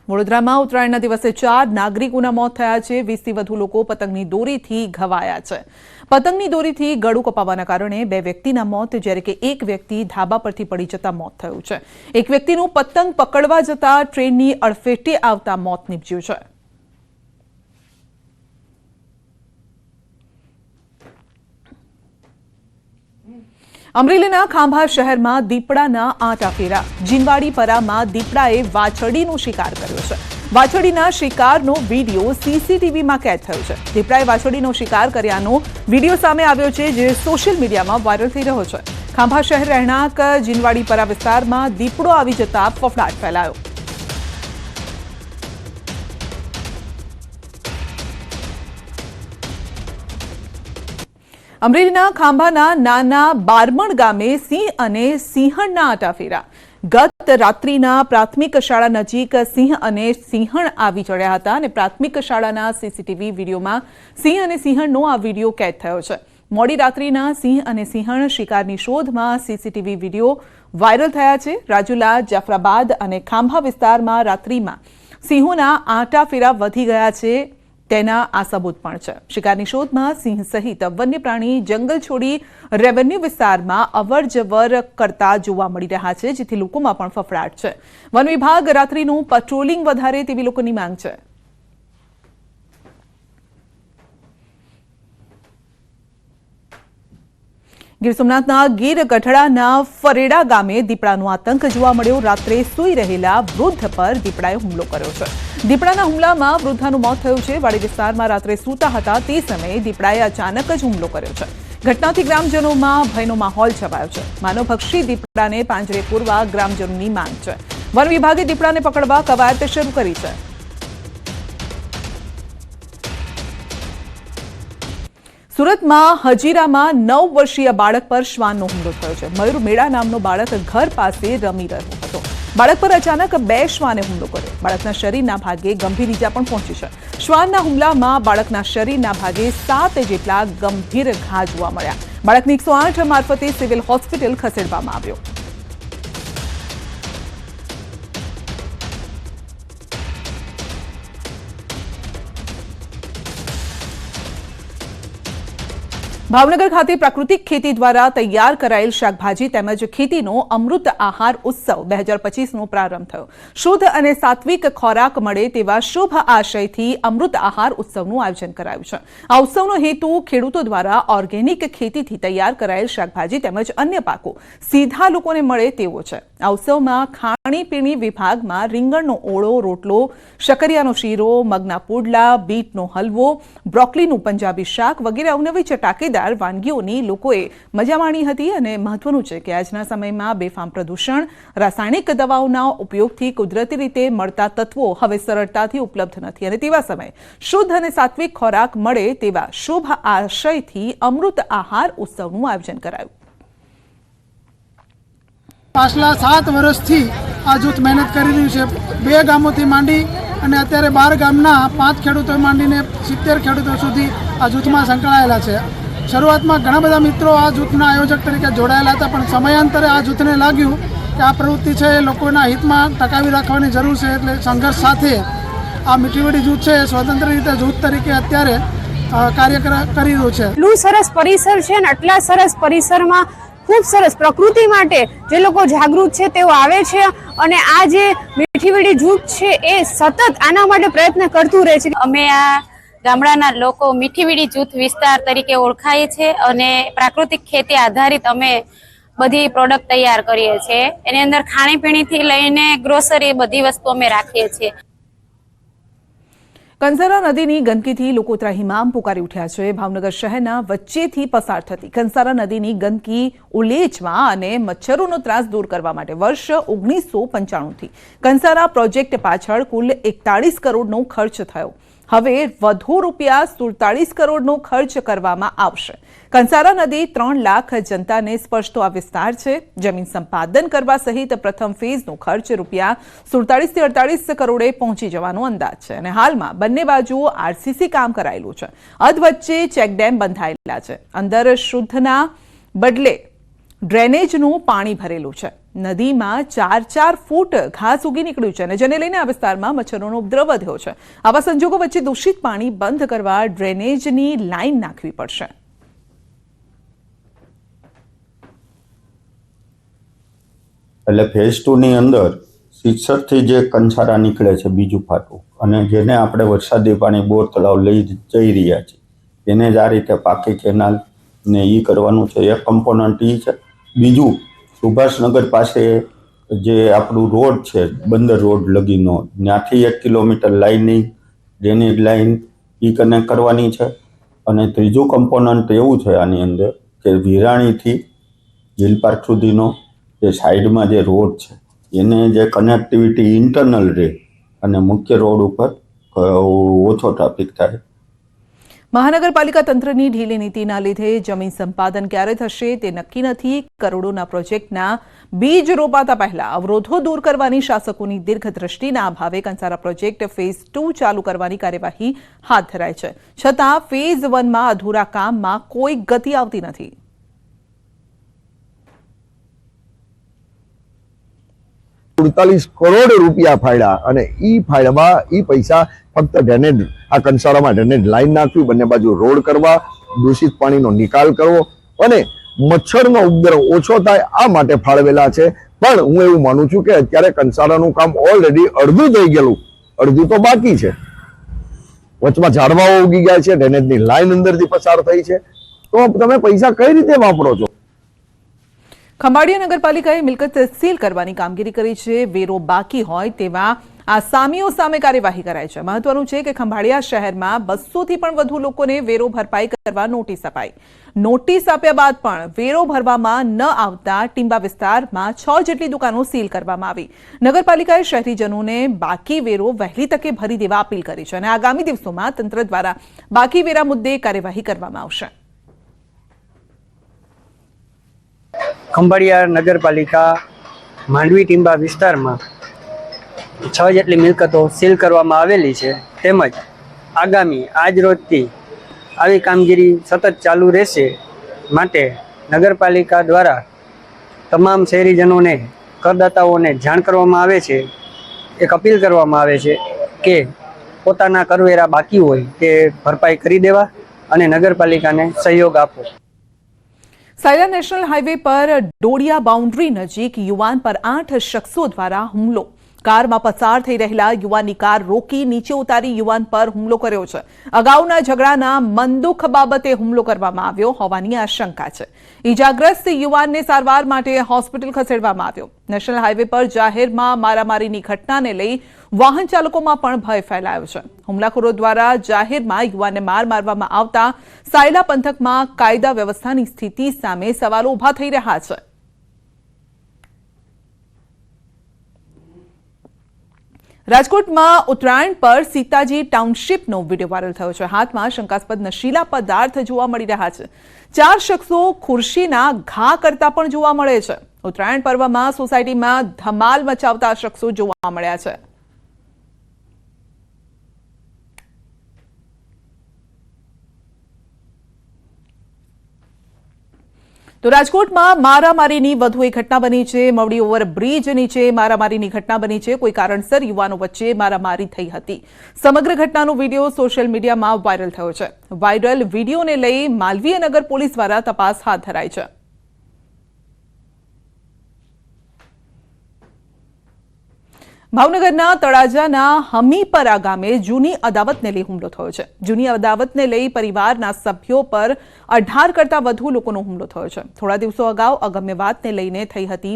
વડોદરામાં ઉત્તરાયણના દિવસે 4 નાગરિકોના મોત થયા છે। 20થી વધુ લોકો પતંગની દોરીથી ઘવાયા છે। પતંગની દોરીથી ગળું કપાવાના કારણે 2 વ્યક્તિના મોત જ્યારે કે એક વ્યક્તિ ધાબા પરથી પડી જતા મોત થયું છે। એક વ્યક્તિનું પતંગ પકડવા જતા ટ્રેનની અડફેટે આવતા મોત નીપજ્યું છે। અમરેલીના ખાંભા શહેરમાં દીપડાના આંટા ફેરા। જીનવાડીપરામાં દીપડાએ વાછરડીનો શિકાર કર્યો છે। વાછરડીના શિકારનો વિડીયો સીસીટીવીમાં કેદ થયો છે। દીપડાએ વાછરડીનો શિકાર કર્યાનો વિડીયો સામે આવ્યો છે, જે સોશિયલ મીડિયામાં વાયરલ થઈ રહ્યો છે। ખાંભા શહેર રહેણાંક જીનવાડીપરા વિસ્તારમાં દીપડો આવી જતા ફફડાટ ફેલાયો। અમરેલીના ખાંભાના નાના બારમણ ગામે સિંહ અને સિંહણના આંટા ફેરા। ગત રાત્રિના પ્રાથમિક શાળા નજીક સિંહ અને સિંહણ આવી ચડ્યા હતા અને પ્રાથમિક શાળાના સીસીટીવી વિડીયોમાં સિંહ અને સિંહણનો આ વિડીયો કેદ થયો છે। મોડી રાત્રિના સિંહ અને સિંહણ શિકારની શોધમાં સીસીટીવી વિડીયો વાયરલ થયા છે। રાજુલા, જાફરાબાદ અને ખાંભા વિસ્તારમાં રાત્રિમાં સિંહોના આંટા ફેરા વધી ગયા છે, તેના આ સબૂત પણ છે। શિકારની શોધમાં સિંહ સહિત વન્ય પ્રાણી જંગલ છોડી રેવન્યુ વિસ્તારમાં અવરજવર કરતા જોવા મળી રહ્યા છે, જેથી લોકોમાં પણ ફફડાટ છે। વન વિભાગ રાત્રિનું પેટ્રોલિંગ વધારે તેવી લોકોની માંગ છે। ગીર સોમનાથના ગીર ગઢડાના ફરેડા ગામે દીપડાનો આતંક જોવા મળ્યો। રાત્રે સૂઈ રહેલા વૃદ્ધ પર દીપડાએ હુમલો કર્યો છે। દીપડાના હુમલામાં વૃદ્ધાનું મોત થયું છે। વાડી વિસ્તારમાં રાત્રે સૂતા હતા તે સમયે દીપડાએ અચાનક જ હુમલો કર્યો છે। ઘટનાથી ગ્રામજનોમાં ભયનો માહોલ છવાયો છે। માનવભક્ષી દીપડાને પાંજરે પૂરવા ગ્રામજનોની માંગ છે। વન વિભાગે દીપડાને પકડવા કવાયત શરૂ કરી છે। સુરતમાં હજીરામાં 9 વર્ષીય બાળક પર શ્વાનનો હુમલો થયો છે। મયુર મેળા નામનો બાળક ઘર પાસે રમી રહ્યો હતો। બાળક પર અચાનક 2 શ્વાને હુમલો કર્યો। બાળકના શરીરના ભાગે ગંભીર ઈજા પણ પહોંચી છે। શ્વાનના હુમલામાં બાળકના શરીરના ભાગે 7 જેટલા ગંભીર ઘા જોવા મળ્યા। બાળકને 108 મારફતે સિવિલ હોસ્પિટલ ખસેડવામાં આવ્યો। ભાવનગર ખાતે પ્રાકૃતિક ખેતી દ્વારા તૈયાર કરાયેલ શાકભાજી તેમજ ખેતીનો અમૃત આહાર ઉત્સવ 2025નો પ્રારંભ થયો। શુદ્ધ અને સાત્વિક ખોરાક મળે તેવા શુભ આશયથી અમૃત આહાર ઉત્સવનું આયોજન કરાયું છે। આ ઉત્સવનો હેતુ ખેડૂતો દ્વારા ઓર્ગેનિક ખેતીથી તૈયાર કરાયેલ શાકભાજી તેમજ અન્ય પાકો સીધા લોકોને મળે તેવો છે। આ ઉત્સવમાં ખાણીપીણી વિભાગમાં રીંગણનો ઓળો, રોટલો, શકરિયાનો શીરો, મગના પુડલા, બીટનો હલવો, બ્રોકોલીનું પંજાબી શાક વગેરે અવનવી ચટાકેદાર વાનગીઓની લોકોએ મજા માણી હતી। અને મહત્વનું છે કે આજના સમયમાં બેફામ પ્રદૂષણ, રાસાયણિક દવાઓના ઉપયોગથી કુદરતી રીતે મળતા તત્વો હવે સરળતાથી ઉપલબ્ધ નથી અને તેવા સમયે શુદ્ધ અને સાત્વિક ખોરાક મળે તેવા શુભ આશયથી અમૃત આહાર ઉત્સવનું આયોજન કરાયું। પાછલા 7 વર્ષથી આ જૂથ મહેનત કરી રહ્યું છે। 2 ગામોથી માંડી અને અત્યારે 12 ગામના 5 ખેડૂતો માંડીને 70 ખેડૂતો સુધી આ જૂથમાં સંકળાયેલા છે। શરૂઆતમાં ઘણા બધા મિત્રો આ જૂથના આયોજક તરીકે જોડાયેલા હતા, પણ સમયાંતરે આ જૂથને લાગ્યું કે આ પ્રવૃત્તિ છે એ લોકોના હિતમાં ટકાવી રાખવાની જરૂર છે, એટલે સંઘર્ષ સાથે આ મીઠીવડી જૂથ છે સ્વતંત્ર રીતે જૂથ તરીકે અત્યારે કાર્ય કરી રહ્યું છે। એટલું સરસ પરિસર છે ને આટલા સરસ પરિસરમાં ખૂબ સરસ પ્રકૃતિ માટે જે લોકો જાગૃત છે તેઓ આવે છે અને આ જે મીઠીવડી જૂથ છે એ સતત આના માટે પ્રયત્ન કરતું રહે છે। અમે આ ગામડાના લોકો મીઠીવીડી જૂથ વિસ્તાર તરીકે ઓળખાય છે અને પ્રાકૃતિક ખેતી આધારિત અમે બધી પ્રોડક્ટ તૈયાર કરીએ છીએ। એની અંદર ખાણીપીણીથી લઈને ગ્રોસરી બધી વસ્તુ અમે રાખીએ છીએ। કંસારા નદીની ગંદકીથી લોકો ત્રાહિમામ પુકારી ઉઠ્યા છે। ભાવનગર શહેરના વચ્ચેથી પસાર થતી કંસારા નદીની ગંદકી ઉલેચવા અને મચ્છરોનો ત્રાસ દૂર કરવા માટે વર્ષ 1995થી કંસારા પ્રોજેક્ટ પાછળ કુલ 41 કરોડનો ખર્ચ થયો। હવે વધુ રૂપિયા 47 કરોડનો ખર્ચ કરવામાં આવશે। કંસારા નદી 3 લાખ જનતાને સ્પર્શતો આ વિસ્તાર છે। જમીન સંપાદન કરવા સહિત પ્રથમ ફેઝનો ખર્ચ રૂપિયા 47 થી 48 કરોડે પહોંચી જવાનો અંદાજ છે અને હાલમાં બંને બાજુ આરસીસી કામ કરાયેલું છે। અધવચ્ચે ચેકડેમ બંધાયેલા છે। અંદર શુદ્ધના બદલે ડ્રેનેજનું પાણી ભરેલું છે। નદીમાં 4 ફૂટ ઘાસ ઉગી નીકળ્યું છે અને જેને લઈને આ વિસ્તારમાં મચ્છરોનો ઉપદ્રવ વધ્યો છે. આવા સંજોગો વચ્ચે દૂષિત પાણી બંધ કરવા ડ્રેનેજની લાઇન નાખવી પડશે. એટલે ફેઝ 2 ની અંદર સિક્સરથી જે કંસારા નીકળે છે બીજું ફાટું, અને જેને આપણે વરસાદી પાણી બોર તળાવ લઈ જઈ રહ્યા છીએ એને જ આ રીતે પાકી કેનાલ ને એ કરવાનું છે. એક કમ્પોનન્ટ એ છે. બીજું, સુભાષનગર પાસે જે આપણું રોડ છે બંદર રોડ લગીનો, ત્યાંથી 1 કિલોમીટર લાઇનિંગ ડ્રેનેજ લાઇન એ કનેક્ટ કરવાની છે. અને ત્રીજું કમ્પોનન્ટ એવું છે આની અંદર કે વિરાણીથી હિલ પાર્ક સુધીનો જે સાઈડમાં જે રોડ છે એને જે કનેક્ટિવિટી ઇન્ટરનલ રહે અને મુખ્ય રોડ ઉપર ઓછો ટ્રાફિક થાય. મહાનગરપાલિકા તંત્રની ઢીલી નીતિના લીધે જમીન સંપાદન ક્યારે થશે તે નક્કી નથી. કરોડોના પ્રોજેક્ટના બીજ રોપાતા પહેલા અવરોધો દૂર કરવાની શાસકોની દીર્ઘદ્રષ્ટિના અભાવે કંસારા પ્રોજેક્ટ ફેઝ 2 ચાલુ કરવાની કાર્યવાહી હાથ ધરાઈ છે, છતાં ફેઝ 1માં અધૂરા કામમાં કોઈ ગતિ આવતી નથી. ₹48 કરોડ રૂપિયા ફાળ્યા અને ઈ ફાળવામાં ઈ પૈસા ફક્ત ડ્રેનેજ આ કંસારામાં ડ્રેનેજ લાઈન નાખવી, બંને બાજુ રોડ કરવા, દૂષિત પાણીનો નિકાલ કરવો અને મચ્છરનો ઉપદ્રવ ઓછો થાય આ માટે ફાળવેલા છે. પણ હું એવું માનું છું કે અત્યારે કંસારાનું કામ ઓલરેડી અડધું થઈ ગયેલું, અડધું તો બાકી છે. વચમાં ઝાડવાઓ ઉગી ગયા છે, ડ્રેનેજની લાઈન અંદરથી પસાર થઈ છે, તો તમે પૈસા કઈ રીતે વાપરો છો? ખંભાળિયા નગરપાલિકાએ મિલકત સીલ કરવાની કામગીરી કરી છે. વેરો બાકી હોય તેવા આસામીઓ સામે કાર્યવાહી કરાઈ છે. મહત્વનું છે કે ખંભાળિયા શહેરમાં 200થી પણ વધુ લોકોને વેરો ભરપાઈ કરવા નોટિસ અપાઈ. નોટિસ આપ્યા બાદ પણ વેરો ભરવામાં ન આવતા ટીંબા વિસ્તારમાં 6 જેટલી દુકાનો સીલ કરવામાં આવી. નગરપાલિકાએ શહેરીજનોને બાકી વેરો વહેલી તકે ભરી દેવા અપીલ કરી છે અને આગામી દિવસોમાં તંત્ર દ્વારા બાકી વેરા મુદ્દે કાર્યવાહી કરવામાં આવશે. ખંભાળિયા નગરપાલિકા માંડવી ટીંબા વિસ્તારમાં 6 જેટલી મિલકતો સીલ કરવામાં આવેલી છે, તેમજ આગામી આજ રોજથી આવી કામગીરી સતત ચાલુ રહેશે. માટે નગરપાલિકા દ્વારા તમામ શહેરીજનોને, કરદાતાઓને જાણ કરવામાં આવે છે, એક અપીલ કરવામાં આવે છે કે પોતાના કરવેરા બાકી હોય તે ભરપાઈ કરી દેવા અને નગરપાલિકાને સહયોગ આપો. સાયલા નેશનલ હાઈવે પર ડોડિયા બાઉન્ડ્રી નજીક યુવાન પર 8 શખ્સો દ્વારા હુમલો. કારમાં પસાર થઈ રહેલા યુવાનની કાર રોકી નીચે ઉતારી યુવાન પર હુમલો કર્યો છે. અગાઉના ઝઘડાના મનદુખ બાબતે હુમલો કરવામાં આવ્યો હોવાની આશંકા છે. ઈજાગ્રસ્ત યુવાનને સારવાર માટે હોસ્પિટલ ખસેડવામાં આવ્યો. નેશનલ હાઈવે પર જાહેરમાં મારામારીની ઘટનાને લઈ વાહન ચાલકોમાં પણ ભય ફેલાયો છે. હુમલાખોરો દ્વારા જાહેરમાં યુવાનને માર મારવામાં આવતા સાયલા પંથકમાં કાયદા વ્યવસ્થાની સ્થિતિ સામે સવાલો ઉભા થઈ રહ્યા છે. રાજકોટમાં ઉત્તરાયણ પર સીતાજી ટાઉનશીપનો વિડીયો વાયરલ થયો છે. હાથમાં શંકાસ્પદ નશીલા પદાર્થ જોવા મળી રહ્યા છે. 4 શખ્સો ખુરશીના ઘા કરતા પણ જોવા મળે છે. ઉત્તરાયણ પર્વમાં સોસાયટીમાં ધમાલ મચાવતા શખ્સો જોવા મળ્યા છે. તો રાજકોટમાં મારામારીની વધુ એક ઘટના બની છે. મવડી ઓવરબ્રિજ નીચે મારામારીની ઘટના બની છે. કોઈ કારણસર યુવાનો વચ્ચે મારામારી થઈ હતી. સમગ્ર ઘટનાનો વિડીયો સોશિયલ મીડિયામાં વાયરલ થયો છે. વાયરલ વિડીયોને લઈ માલવીય નગર પોલીસ દ્વારા તપાસ હાથ ધરાઈ છે. ભાવનગરના તળાજાના હમીપરા ગામે જૂની અદાવતને લઈ હુમલો થયો છે. જૂની અદાવતને લઈ પરિવારના સભ્યો પર 18 કરતા વધુ લોકોનો હુમલો થયો છે. થોડા દિવસો અગાઉ અગમ્ય વાતને લઈને થઈ હતી